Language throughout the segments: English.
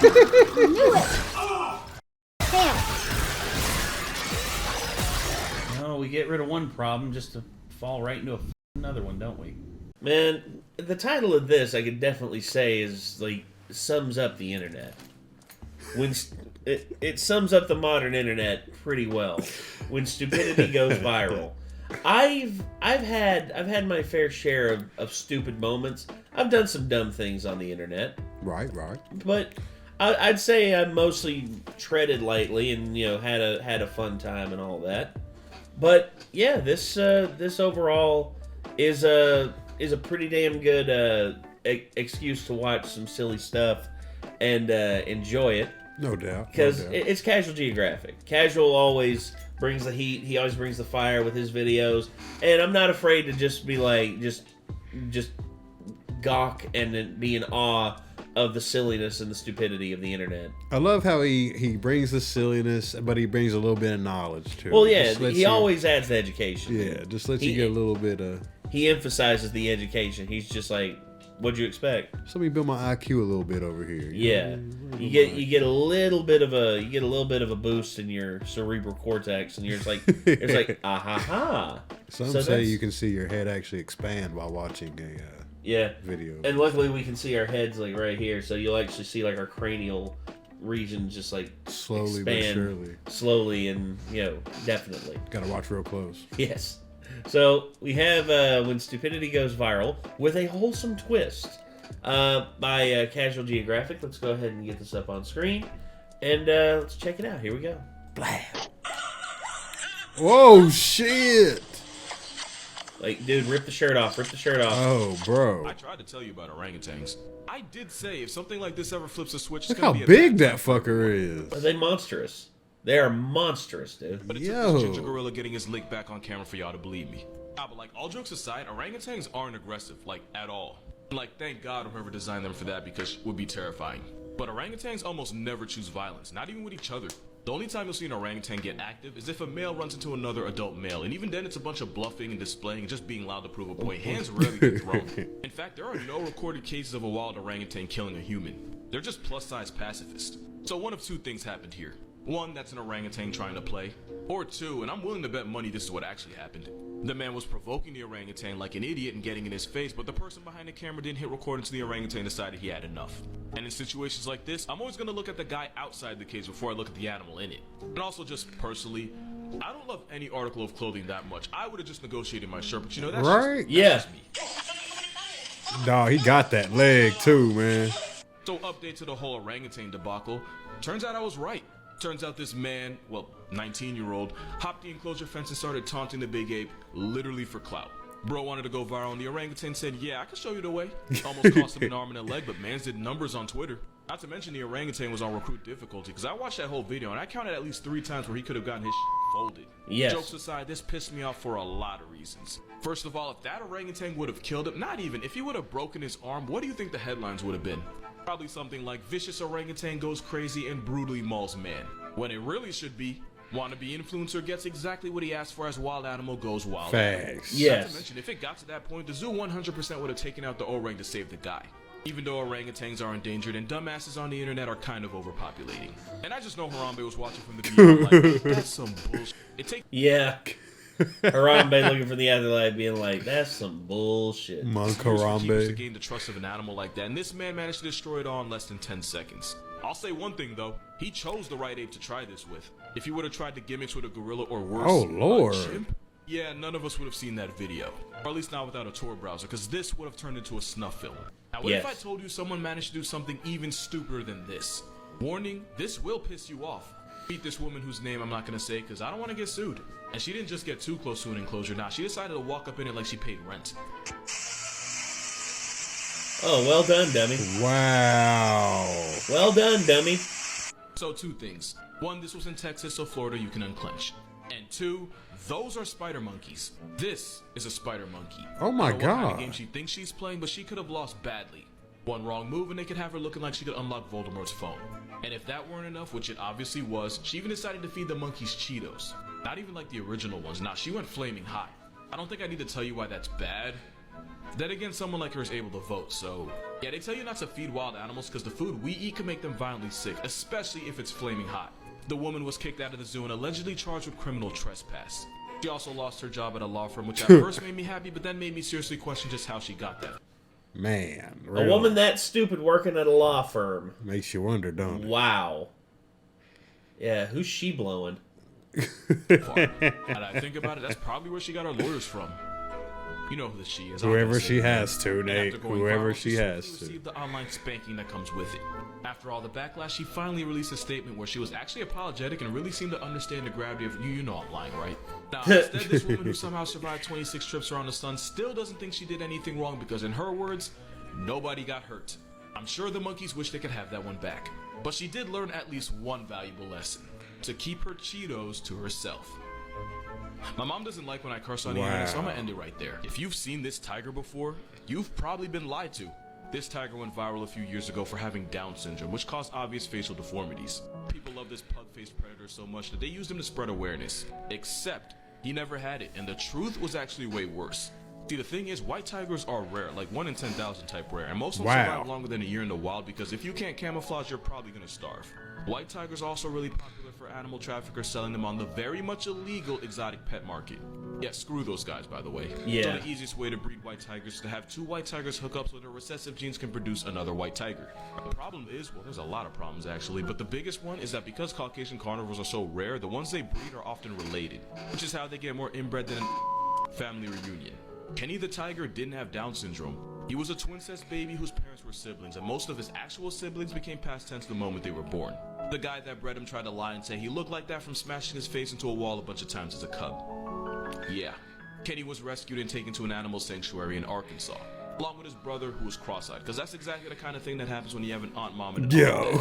I knew it. Damn. No, we get rid of one problem just to fall right into another one, don't we? Man, the title of this I could definitely say is like sums up the internet. When it sums up the modern internet pretty well. When stupidity goes viral. I've had my fair share of stupid moments. I've done some dumb things on the internet. Right. But I'd say I mostly treaded lightly and had a fun time and all that. But yeah, this overall is a pretty damn good excuse to watch some silly stuff and enjoy it. No doubt. Because it's Casual Geographic. Casual always brings the heat. He always brings the fire with his videos. And I'm not afraid to just be like, just gawk and then be in awe of the silliness and the stupidity of the internet. I love how he brings the silliness, but he brings a little bit of knowledge too. Well, yeah, he always adds the education. Yeah, just lets you get a little bit of... He emphasizes the education. He's just like, what'd you expect? So let me build my IQ a little bit over here. Yeah, you get a little bit of a boost in your cerebral cortex, and you're just like, it's like ha. Some say you can see your head actually expand while watching a video. And luckily we can see our heads like right here, so you'll actually see like our cranial region just like slowly expand, but surely. Slowly and definitely. Gotta watch real close. Yes. So we have When Stupidity Goes Viral with a wholesome twist by Casual Geographic. Let's go ahead and get this up on screen and let's check it out. Here we go. Blah. Whoa, shit! Like, dude, rip the shirt off. Rip the shirt off. Oh, bro. I tried to tell you about orangutans. I did say if something like this ever flips a switch, Look it's gonna how be big that fucker is. Are they monstrous? They are monstrous, dude. But it took this ginger gorilla getting his lick back on camera for y'all to believe me. But like, all jokes aside, orangutans aren't aggressive, like, at all. Like, thank God whoever designed them for that, because it would be terrifying. But orangutans almost never choose violence, not even with each other. The only time you'll see an orangutan get active is if a male runs into another adult male, and even then it's a bunch of bluffing and displaying and just being loud to prove a point. Hands rarely get thrown. In fact, there are no recorded cases of a wild orangutan killing a human. They're just plus-size pacifists. So one of two things happened here. One, that's an orangutan trying to play. Or two, and I'm willing to bet money this is what actually happened. The man was provoking the orangutan like an idiot and getting in his face, but the person behind the camera didn't hit record until the orangutan decided he had enough. And in situations like this, I'm always gonna look at the guy outside the cage before I look at the animal in it. And also, just personally, I don't love any article of clothing that much. I would have just negotiated my shirt, but that's just me. No, he got that leg too, man. So update to the whole orangutan debacle. Turns out I was right. Turns out this man, well, 19-year-old, hopped the enclosure fence and started taunting the big ape, literally for clout. Bro wanted to go viral, and the orangutan said, yeah, I can show you the way. Almost cost him an arm and a leg, but mans did numbers on Twitter. Not to mention the orangutan was on recruit difficulty, because I watched that whole video, and I counted at least 3 times where he could have gotten his folded. Yes. Jokes aside, this pissed me off for a lot of reasons. First of all, if that orangutan would have killed him, not even, if he would have broken his arm, what do you think the headlines would have been? Probably something like, vicious orangutan goes crazy and brutally mauls man. When it really should be, wannabe influencer gets exactly what he asked for as wild animal goes wild. Facts. Yes. Not to mention, if it got to that point, the zoo 100% would have taken out the orang to save the guy. Even though orangutans are endangered and dumbasses on the internet are kind of overpopulating. And I just know Harambe was watching from the video like, that's some bullshit. Harambe looking for the afterlife, being like, that's some bullshit. Monk Harambe to Harambe. gain the trust of an animal like that, and this man managed to destroy it all in less than 10 seconds. I'll say one thing though, he chose the right ape to try this with. If he would have tried the gimmicks with a gorilla or worse, Oh, Lord. a chimp, yeah, none of us would have seen that video. Or at least not without a Tor browser, because this would have turned into a snuff film. Now what if I told you someone managed to do something even stupider than this? Warning, this will piss you off. Meet this woman whose name I'm not gonna say because I don't want to get sued. And she didn't just get too close to an enclosure, nah, she decided to walk up in it like she paid rent. Oh, well done, dummy. Wow. Well done, dummy. So 2 things. 1, this was in Texas, so Florida you can unclench. And 2, those are spider monkeys. This is a spider monkey. Oh my I don't know what kind God. of game she thinks she's playing, but she could have lost badly. One wrong move and they could have her looking like she could unlock Voldemort's phone. And if that weren't enough, which it obviously was, she even decided to feed the monkeys Cheetos. Not even like the original ones. Nah, she went flaming hot. I don't think I need to tell you why that's bad, Then again, someone like her is able to vote, so... Yeah, they tell you not to feed wild animals because the food we eat can make them violently sick, especially if it's flaming hot. The woman was kicked out of the zoo and allegedly charged with criminal trespass. She also lost her job at a law firm, which at first made me happy, but then made me seriously question just how she got that. Man, really? A woman that stupid working at a law firm. Makes you wonder, don't it? Wow. Yeah, who's she blowing? And I think about it, that's probably where she got her lawyers from. You know who she is. Whoever she has to, Nate. Whoever she has to. She received the online spanking that comes with it. After all the backlash, she finally released a statement where she was actually apologetic and really seemed to understand the gravity of you know I'm lying, right? Now, instead, this woman who somehow survived 26 trips around the sun still doesn't think she did anything wrong because, in her words, nobody got hurt. I'm sure the monkeys wish they could have that one back. But she did learn at least one valuable lesson: to keep her Cheetos to herself. My mom doesn't like when I curse on the internet, so I'm gonna end it right there. If you've seen this tiger before, you've probably been lied to. This tiger went viral a few years ago for having Down syndrome, which caused obvious facial deformities. People love this pug-faced predator so much that they used him to spread awareness. Except, he never had it, and the truth was actually way worse. See, the thing is, white tigers are rare, like 1 in 10,000 type rare, and most of them survive longer than a year in the wild because if you can't camouflage, you're probably gonna starve. White tigers are also really popular for animal traffickers selling them on the very much illegal exotic pet market. Yeah, screw those guys, by the way. Yeah. So the easiest way to breed white tigers is to have 2 white tigers hook up so their recessive genes can produce another white tiger. The problem is, well, there's a lot of problems actually, but the biggest one is that because Caucasian carnivores are so rare, the ones they breed are often related, which is how they get more inbred than a family reunion. Kenny the tiger didn't have Down syndrome. He was a twin-cest baby whose parents were siblings, and most of his actual siblings became past tense the moment they were born. The guy that bred him tried to lie and say he looked like that from smashing his face into a wall a bunch of times as a cub. Yeah, Kenny was rescued and taken to an animal sanctuary in Arkansas, along with his brother who was cross-eyed, because that's exactly the kind of thing that happens when you have an aunt, mom, and an aunt.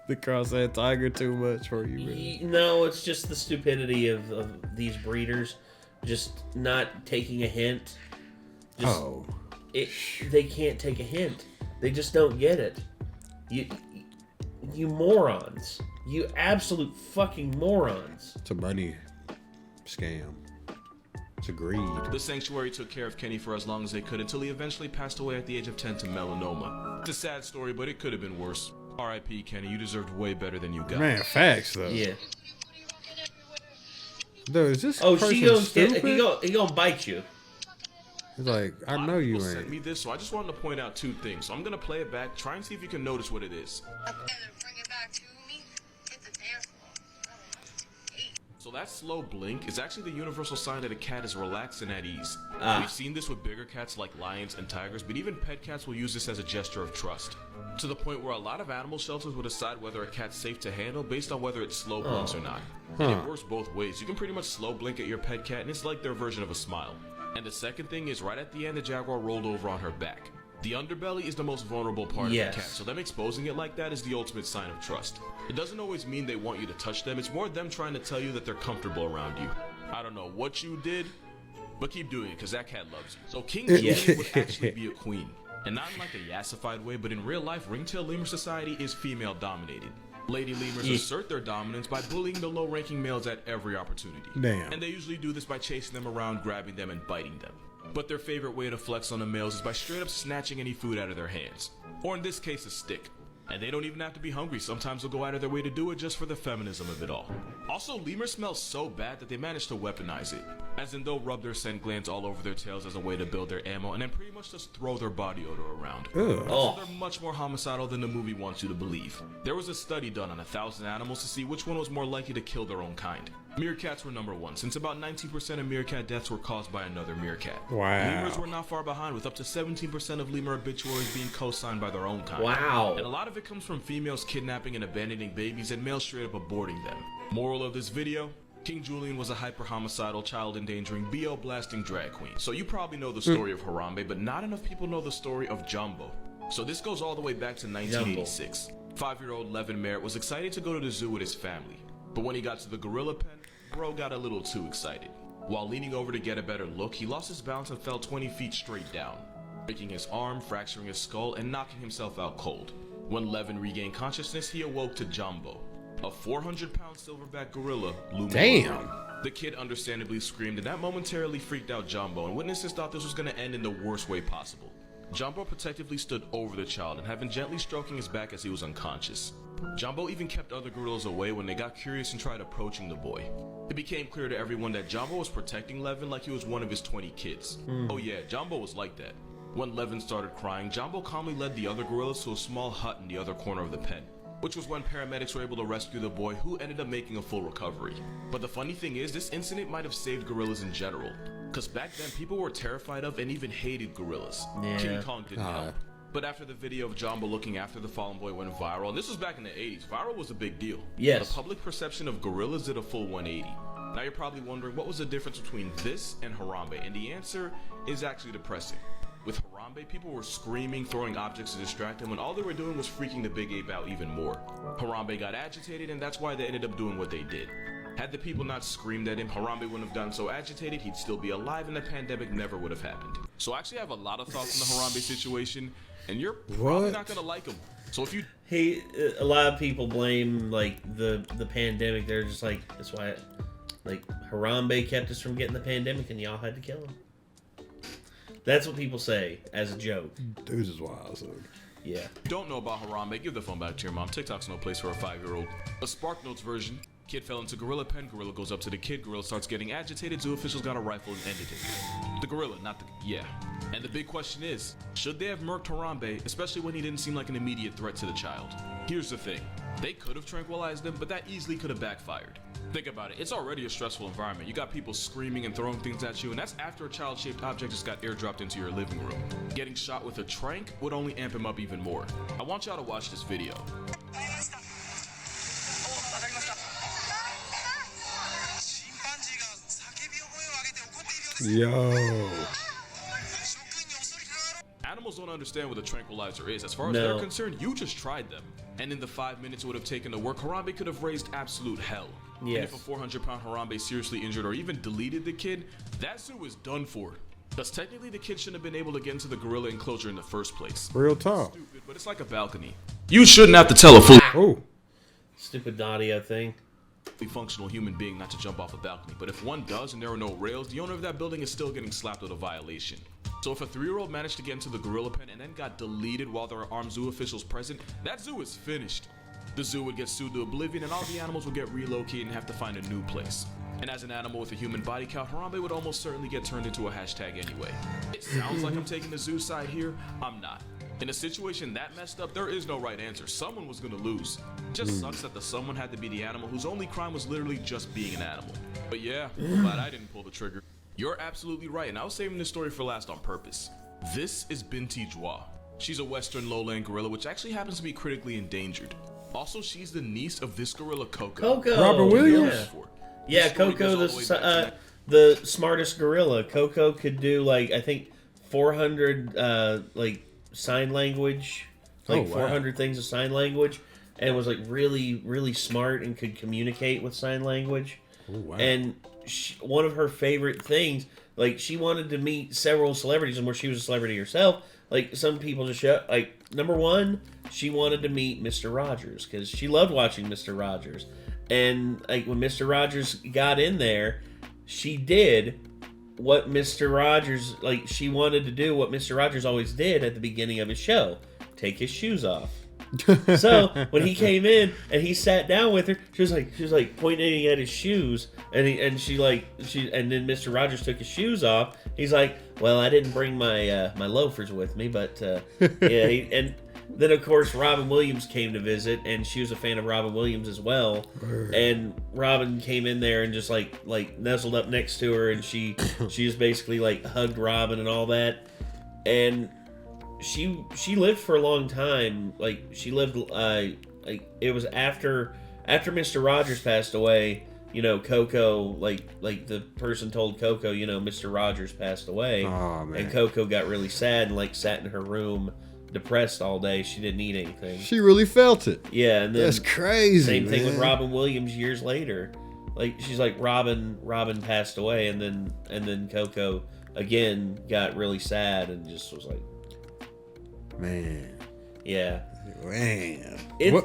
The cross-eyed tiger too much for you, really. No, it's just the stupidity of these breeders just not taking a hint. Just, they can't take a hint. They just don't get it. You morons. You absolute fucking morons. It's a money scam. It's a greed. The sanctuary took care of Kenny for as long as they could until he eventually passed away at the age of 10 to melanoma. It's a sad story, but it could have been worse. R.I.P. Kenny, you deserved way better than you got. Man, facts though. Yeah. Dude, is this stupid? He gonna bite you. He's like, I know you ain't. Sent me this, so I just wanted to point out 2 things. So I'm gonna play it back, try and see if you can notice what it is. So that slow blink is actually the universal sign that a cat is relaxed and at ease. We've seen this with bigger cats like lions and tigers, but even pet cats will use this as a gesture of trust. To the point where a lot of animal shelters will decide whether a cat's safe to handle based on whether it slow blinks or not. And it works both ways. You can pretty much slow blink at your pet cat and it's like their version of a smile. And the second thing is right at the end the jaguar rolled over on her back. The underbelly is the most vulnerable part of the cat, so them exposing it like that is the ultimate sign of trust. It doesn't always mean they want you to touch them, it's more them trying to tell you that they're comfortable around you. I don't know what you did, but keep doing it, because that cat loves you. So King Julian would actually be a queen. And not in like a yassified way, but in real life, ringtail lemur society is female dominated. Lady lemurs assert their dominance by bullying the low-ranking males at every opportunity. Damn. And they usually do this by chasing them around, grabbing them, and biting them. But their favorite way to flex on the males is by straight up snatching any food out of their hands. Or in this case, a stick. And they don't even have to be hungry, sometimes they'll go out of their way to do it just for the feminism of it all. Also, lemurs smell so bad that they manage to weaponize it. As in, they'll rub their scent glands all over their tails as a way to build their ammo, and then pretty much just throw their body odor around. So they're much more homicidal than the movie wants you to believe. There was a study done on 1,000 animals to see which one was more likely to kill their own kind. Meerkats were number 1, since about 19% of meerkat deaths were caused by another meerkat. Lemurs were not far behind, with up to 17% of lemur obituaries being co-signed by their own kind. And a lot of it comes from females kidnapping and abandoning babies and males straight up aborting them. Moral of this video: King Julian was a hyper-homicidal, child-endangering, BO-blasting drag queen. So you probably know the story of Harambe, but not enough people know the story of Jumbo. So this goes all the way back to 1986. 5-year-old Levin Merritt was excited to go to the zoo with his family. But when he got to the gorilla pen, bro got a little too excited. While leaning over to get a better look, he lost his balance and fell 20 feet straight down, breaking his arm, fracturing his skull, and knocking himself out cold. When Levin regained consciousness, he awoke to Jumbo, a 400-pound silverback gorilla looming around. The kid understandably screamed, and that momentarily freaked out Jumbo, and witnesses thought this was going to end in the worst way possible. Jumbo protectively stood over the child and had been gently stroking his back as he was unconscious. Jumbo even kept other gorillas away when they got curious and tried approaching the boy. It became clear to everyone that Jumbo was protecting Levin like he was one of his 20 kids. Oh yeah, Jumbo was like that. When Levin started crying, Jumbo calmly led the other gorillas to a small hut in the other corner of the pen, which was when paramedics were able to rescue the boy, who ended up making a full recovery. But the funny thing is, this incident might have saved gorillas in general, because back then people were terrified of and even hated gorillas. Yeah. King Kong didn't help. But after the video of Jumbo looking after the fallen boy went viral, and this was back in the 80s, viral was a big deal. Yes. The public perception of gorillas did a full 180. Now you're probably wondering, what was the difference between this and Harambe? And the answer is actually depressing. With Harambe, people were screaming, throwing objects to distract him, when all they were doing was freaking the big ape out even more. Harambe got agitated, and that's why they ended up doing what they did. Had the people not screamed at him, Harambe wouldn't have gotten so agitated, he'd still be alive, and the pandemic never would have happened. So I actually have a lot of thoughts on the Harambe situation, and you're probably not gonna like him. So if you... Hey, a lot of people blame, like, the pandemic. They're just like, that's why, like, Harambe kept us from getting the pandemic, and y'all had to kill him. That's what people say as a joke. Dudes is wild, so. Yeah. Don't know about Harambe, give the phone back to your mom. TikTok's no place for a 5-year-old. A Spark Notes version. Kid fell into gorilla pen, gorilla goes up to the kid, gorilla starts getting agitated, zoo officials got a rifle and ended it. The gorilla, not the... yeah. And the big question is, should they have murked Harambe, especially when he didn't seem like an immediate threat to the child? Here's the thing. They could have tranquilized him, but that easily could have backfired. Think about it, it's already a stressful environment. You got people screaming and throwing things at you, and that's after a child-shaped object just got airdropped into your living room. Getting shot with a trank would only amp him up even more. I want y'all to watch this video. Yo. Animals don't understand what a tranquilizer is. As far as they're concerned, you just tried them. And in the 5 minutes it would have taken to work, Harambe could have raised absolute hell. Yes. And if a 400-pound Harambe seriously injured or even deleted the kid, that zoo is done for. Because technically the kid shouldn't have been able to get into the gorilla enclosure in the first place. Real talk. Stupid, but it's like a balcony. You shouldn't have to tell a fully Stupid audio thing. functional human being not to jump off a balcony, but if one does and there are no rails, the owner of that building is still getting slapped with a violation. So if a 3-year-old managed to get into the gorilla pen and then got deleted while there are armed zoo officials present, that zoo is finished. The zoo would get sued to oblivion and all the animals would get relocated and have to find a new place. And as an animal with a human body count, Harambe would almost certainly get turned into a hashtag anyway. It sounds like I'm taking the zoo side here, I'm not. In a situation that messed up, there is no right answer. Someone was gonna lose. It just sucks that the someone had to be the animal whose only crime was literally just being an animal. But yeah, I'm glad I didn't pull the trigger. You're absolutely right, and I was saving this story for last on purpose. This is Binti Joie. She's a western lowland gorilla, which actually happens to be critically endangered. Also, she's the niece of this gorilla, Coco. Robert Williams? Yeah, Coco, the smartest gorilla. Coco could do, like, I think 400, like, sign language, like 400 things of sign language, and was like really smart and could communicate with sign language. Oh, wow. And one of her favorite things, like, she wanted to meet several celebrities, and where she was a celebrity herself, like, some people just show, like, number one, she wanted to meet Mr. Rogers because she loved watching Mr. Rogers, and like when Mr. Rogers got in there, she did what Mr. Rogers, like, she wanted to do what Mr. Rogers always did at the beginning of his show, take his shoes off. So when he came in and he sat down with her, she was like pointing at his shoes, and then Mr. Rogers took his shoes off. He's like, well, I didn't bring my my loafers with me, but yeah. And then of course Robin Williams came to visit, and she was a fan of Robin Williams as well. And Robin came in there and just like nuzzled up next to her, and she just basically like hugged Robin and all that. And she lived for a long time. Like, she lived like it was after Mr. Rogers passed away. You know, Coco, like the person told Coco, you know, Mr. Rogers passed away. Oh, man. And Coco got really sad and like sat in her room depressed all day. She didn't eat anything. She really felt it. Yeah, and then that's crazy. Same thing with man. Robin Williams years later. Like, she's like, Robin passed away, and then Coco again got really sad and just was like, man. Yeah. Man. It,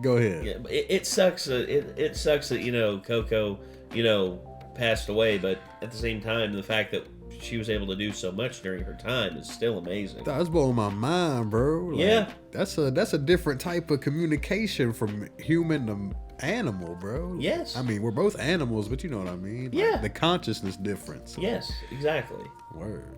Go ahead. Yeah, it sucks. It sucks that, you know, Coco, you know, passed away, but at the same time, the fact that she was able to do so much during her time is still amazing. That's blowing my mind, bro. Like, yeah. That's a different type of communication from human to animal, bro. Yes. I mean, we're both animals, but you know what I mean? Like, yeah. the consciousness difference. Yes, exactly. Word.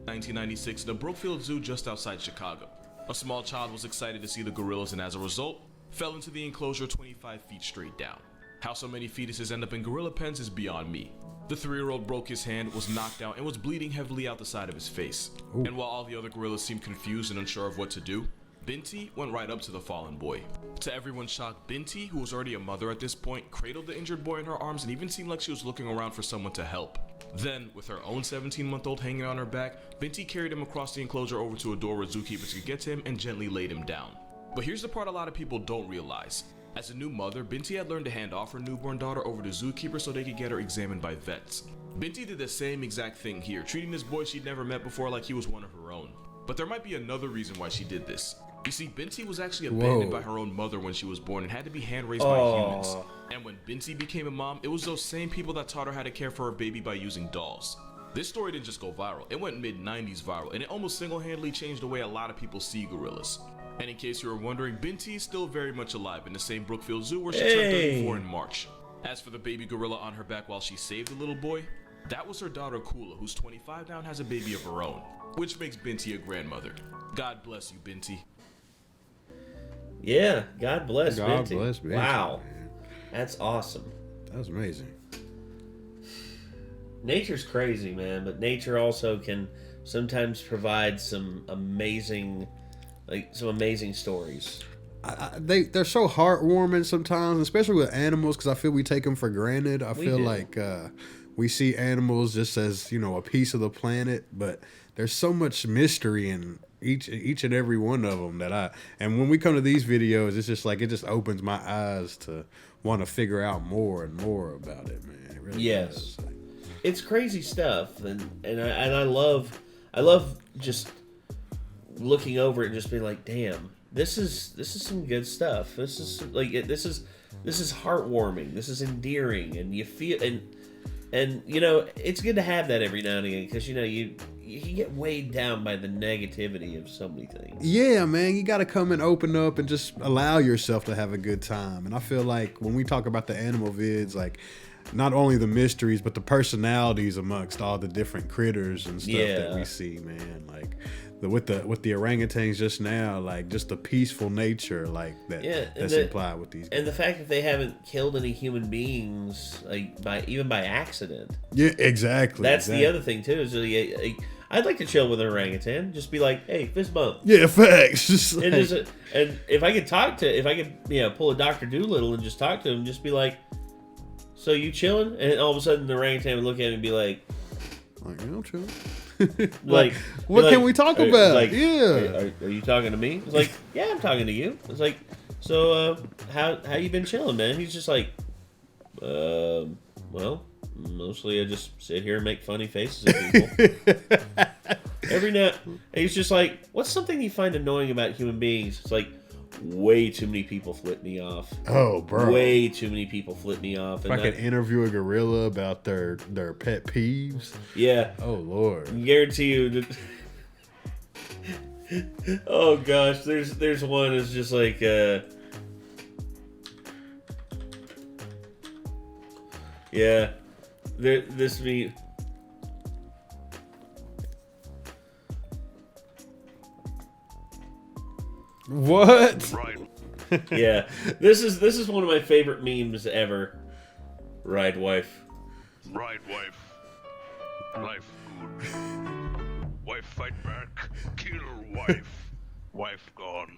1996, the Brookfield Zoo just outside Chicago. A small child was excited to see the gorillas and as a result, fell into the enclosure 25 feet straight down. How so many fetuses end up in gorilla pens is beyond me. The 3-year-old broke his hand, was knocked out, and was bleeding heavily out the side of his face. Ooh. And while all the other gorillas seemed confused and unsure of what to do, Binti went right up to the fallen boy. To everyone's shock, Binti, who was already a mother at this point, cradled the injured boy in her arms and even seemed like she was looking around for someone to help. Then, with her own 17-month-old hanging on her back, Binti carried him across the enclosure over to a door where zookeepers could get to him and gently laid him down. But here's the part a lot of people don't realize. As a new mother, Binti had learned to hand off her newborn daughter over to zookeepers so they could get her examined by vets. Binti did the same exact thing here, treating this boy she'd never met before like he was one of her own. But there might be another reason why she did this. You see, Binti was actually abandoned by her own mother when she was born and had to be hand-raised by humans. And when Binti became a mom, it was those same people that taught her how to care for her baby by using dolls. This story didn't just go viral, it went mid-90s viral, and it almost single-handedly changed the way a lot of people see gorillas. And in case you were wondering, Binti is still very much alive in the same Brookfield Zoo where she turned 34 in March. As for the baby gorilla on her back while she saved the little boy, that was her daughter Kula, who's 25 now and has a baby of her own, which makes Binti a grandmother. God bless you, Binti. Yeah, God bless Binti. God bless Binti. Wow, that's awesome. That's amazing. Nature's crazy, man, but nature also can sometimes provide some amazing stories. They're so heartwarming sometimes, especially with animals, because I feel we take them for granted. I feel like we see animals just as, you know, a piece of the planet, but there's so much mystery in each and every one of them and when we come to these videos, it's just like it just opens my eyes to want to figure out more and more about it, man. It really yes, does. It's crazy stuff, and I love just looking over it and just being like, damn, this is some good stuff. This is heartwarming. This is endearing, and you feel and you know, it's good to have that every now and again, because you know you get weighed down by the negativity of so many things. Yeah, man, you got to come and open up and just allow yourself to have a good time. And I feel like when we talk about the animal vids, like not only the mysteries, but the personalities amongst all the different critters and stuff that we see, man. Like with the orangutans just now, like just the peaceful nature, like that's implied with these guys. And the fact that they haven't killed any human beings, like by accident. Yeah, exactly. That's the other thing too. Is I'd like to chill with an orangutan. Just be like, hey, fist bump. Yeah, facts. Just like... and if I could pull a Dr. Doolittle and just talk to him, just be like, so you chilling? And all of a sudden the orangutan would look at me and be like, I'm chilling. like, what can we talk about? Like, are you talking to me? It's like, yeah, I'm talking to you. It's like, so how you been chilling, man? He's just like, well, mostly I just sit here and make funny faces at people. Every now, and he's just like, what's something you find annoying about human beings? It's like, way too many people flip me off. Oh, bro. Way too many people flip me off. If I could interview a gorilla about their pet peeves. Yeah. Oh, Lord. I guarantee you that... Oh, gosh. There's one that's just like... Yeah. This me... What? Right. Yeah, this is one of my favorite memes ever. Ride wife. Right, wife. Life good. Wife fight back. Kill wife. Wife gone.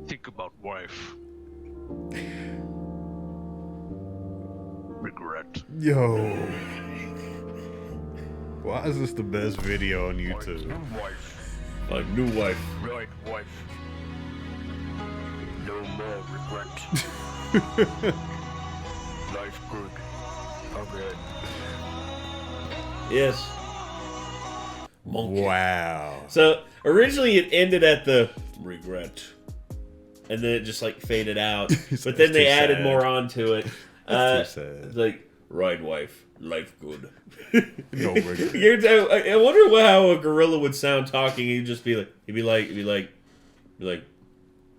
Think about wife. Regret. Yo. Why is this the best video on YouTube? Wife. My new wife. Right, wife. No more regret. Life good. Amen. Yes. Monkey. Wow. So originally it ended at the regret. and then it just like faded out. That's But then they too added sad. more onto it. That's too sad. It's like, ride wife, life good. No regret. I wonder how a gorilla would sound talking. He'd just be like,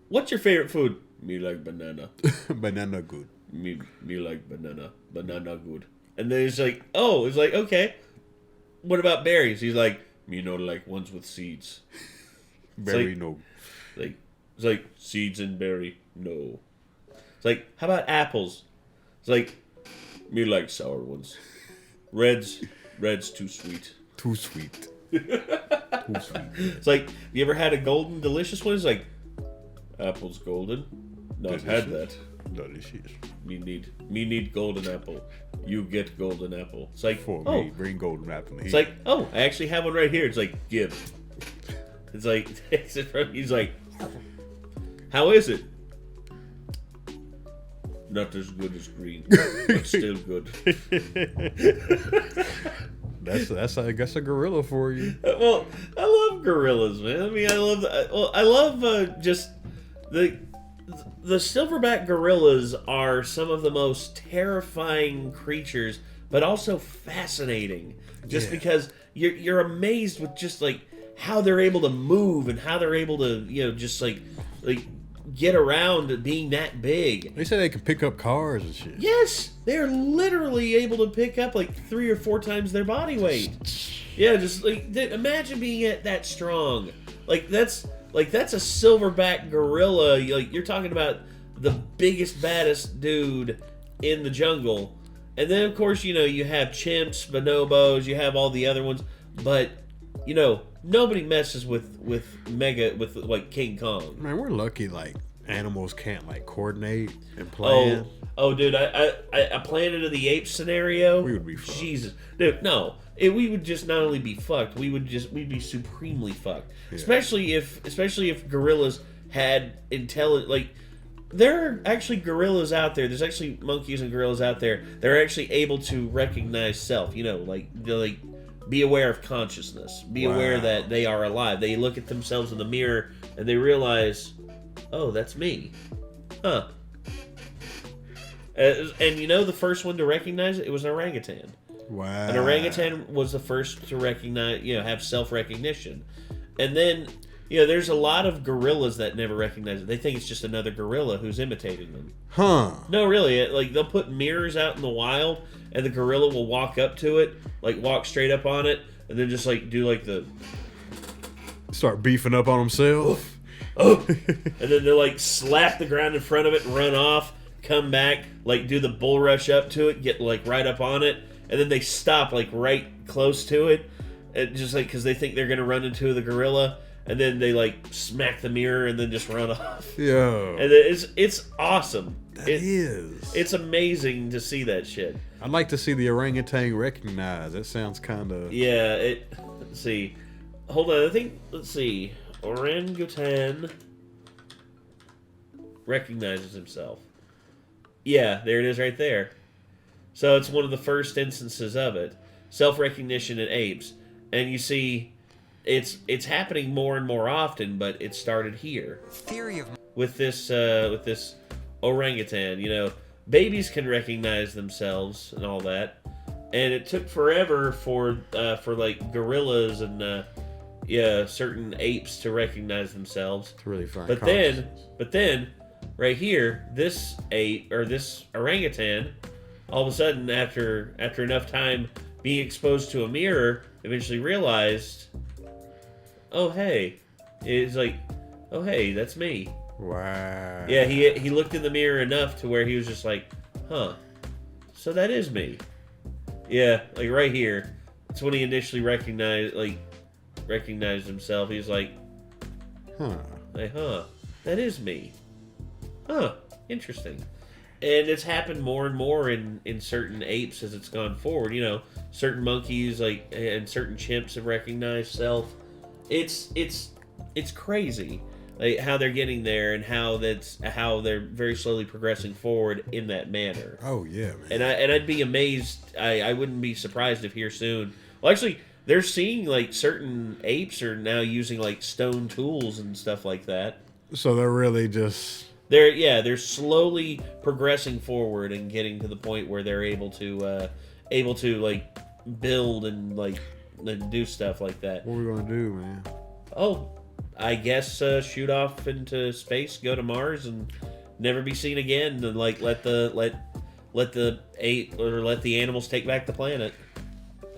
what's your favorite food? Me like banana. Banana good. Me like banana. Banana good. And then he's like, oh, it's like, okay. What about berries? He's like, me no like ones with seeds. Berry like- no. It's like seeds and berry. No. It's like, how about apples? It's like, me like sour ones. Red's too sweet. Too sweet. Too sweet. It's like, you ever had a golden delicious one? It's like, apple's golden. Not had that. Delicious. Me need golden apple. You get golden apple. It's like, For oh, me, bring golden apple here. it's like, oh, I actually have one right here. It's like, give. It's like, he's like, how is it? Not as good as green, but still good. That's I guess a gorilla for you. Well, I love gorillas, man. I mean, I love just the silverback gorillas are some of the most terrifying creatures, but also fascinating. Just Yeah. because you're amazed with just like how they're able to move and how they're able to just like get around being that big. They say they can pick up cars and shit. Yes, they're literally able to pick up like 3 or 4 times their body weight. Yeah, just like imagine being that strong. That's a silverback gorilla. Like you're talking about the biggest, baddest dude in the jungle. And then of course you have chimps, bonobos, you have all the other ones, but nobody messes with like King Kong. Man, we're lucky. Like animals can't like coordinate and plan. Oh, dude, a Planet of the Apes scenario. We would be fucked. Jesus, dude, no, we would just not only be fucked, we'd be supremely fucked. Yeah. Especially if gorillas had intelligent. Like, there are actually gorillas out there. There's actually monkeys and gorillas out there. They're actually able to recognize self. Be aware of consciousness. Be aware Wow. that they are alive. They look at themselves in the mirror and they realize, oh, that's me. Huh. And the first one to recognize it was an orangutan. Wow. An orangutan was the first to recognize, have self-recognition. And then, there's a lot of gorillas that never recognize it. They think it's just another gorilla who's imitating them. Huh. No, really. Like, they'll put mirrors out in the wild, and the gorilla will walk up to it, like, walk straight up on it, and then just, like, do, like, the... Start beefing up on himself. Oh! And then they'll, like, slap the ground in front of it, run off, come back, like, do the bull rush up to it, get, like, right up on it, and then they stop, like, right close to it, and just, like, because they think they're going to run into the gorilla, and then they, like, smack the mirror and then just run off. Yo. And it's awesome. That is. It's amazing to see that shit. I'd like to see the orangutan recognize. That sounds kind of... Yeah, let's see. Hold on, let's see. Orangutan recognizes himself. Yeah, there it is right there. So it's one of the first instances of it. Self-recognition in apes. And you see, it's happening more and more often, but it started here. Theory of With this orangutan, babies can recognize themselves and all that, and it took forever for like gorillas and certain apes to recognize themselves. To really find But then, right here, this ape or this orangutan, all of a sudden after enough time being exposed to a mirror, eventually realized, oh hey, it's like, oh hey, that's me. Wow. Yeah, he looked in the mirror enough to where he was just like, huh, so that is me. Yeah, like right here. That's when he initially recognized himself. He was like, Huh. that is me. Huh, interesting. And it's happened more and more in certain apes as it's gone forward. Certain monkeys and certain chimps have recognized self. It's crazy. Like how they're getting there and how they're very slowly progressing forward in that manner. Oh yeah, man. And I'd be amazed. I wouldn't be surprised if here soon. Well, actually, they're seeing like certain apes are now using like stone tools and stuff like that. So they're really just... They're slowly progressing forward and getting to the point where they're able to like build and like do stuff like that. What are we gonna do, man? Oh, I guess shoot off into space, go to Mars, and never be seen again, and like let the animals take back the planet.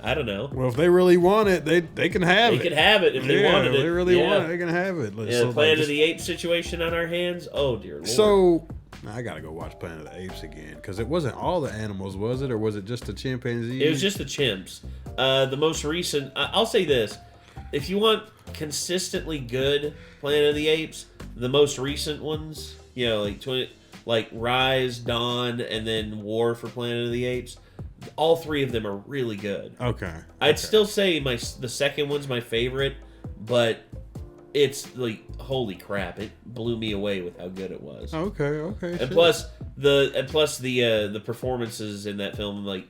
I don't know. Well, if they really want it, they can have it. They can have it if they wanted it. If they really want it, they can have it. Yeah, so Planet of the Apes situation on our hands. Oh dear Lord. So I gotta go watch Planet of the Apes again because it wasn't all the animals, was it, or was it just the chimpanzees? It was just the chimps. The most recent. I'll say this: if you want consistently good Planet of the Apes, the most recent ones, you know, like Rise, Dawn, and then War for Planet of the Apes. All three of them are really good. Okay. I'd still say the second one's my favorite, but it's like holy crap! It blew me away with how good it was. Okay. And plus the performances in that film, like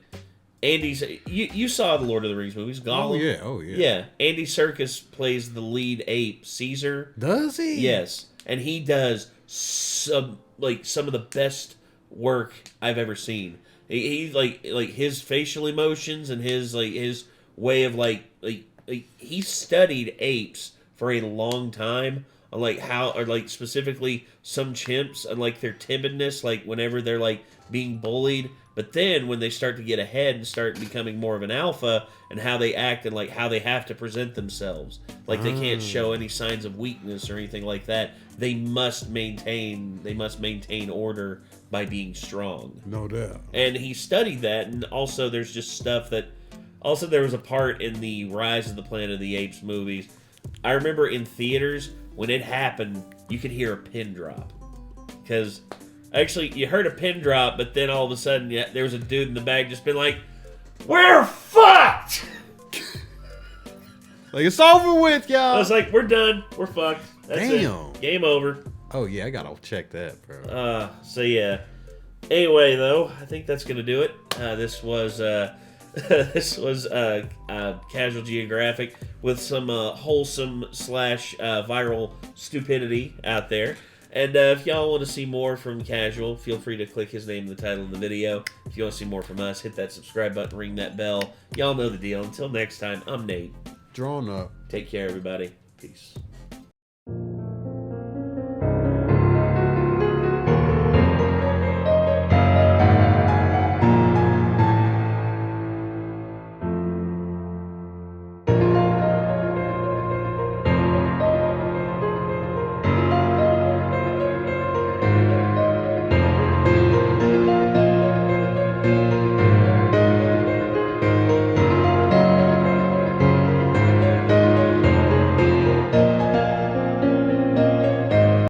Andy's. You saw the Lord of the Rings movies, Gollum. Oh yeah. Yeah, Andy Serkis plays the lead ape, Caesar. Does he? Yes, and he does some of the best work I've ever seen. He like his facial emotions and his way of like he studied apes for a long time on like how, or like specifically some chimps and like their timidness, like whenever they're like being bullied, but then when they start to get ahead and start becoming more of an alpha, and how they act and like how they have to present themselves, like they can't show any signs of weakness or anything like that. They must maintain order by being strong. No doubt. And he studied that, and also there's just stuff that... Also, there was a part in the Rise of the Planet of the Apes movies. I remember in theaters, when it happened, you could hear a pin drop. Because, actually, you heard a pin drop, but then all of a sudden, there was a dude in the back just been like, "We're fucked!" Like, it's over with, y'all. I was like, we're done. We're fucked. That's it. Game over. Oh, yeah, I gotta check that, bro. So yeah. Anyway, though, I think that's gonna do it. This was Casual Geographic with some wholesome / viral stupidity out there. And if y'all want to see more from Casual, feel free to click his name in the title of the video. If you want to see more from us, hit that subscribe button, ring that bell. Y'all know the deal. Until next time, I'm Nate. Drawn up. Take care, everybody. Peace.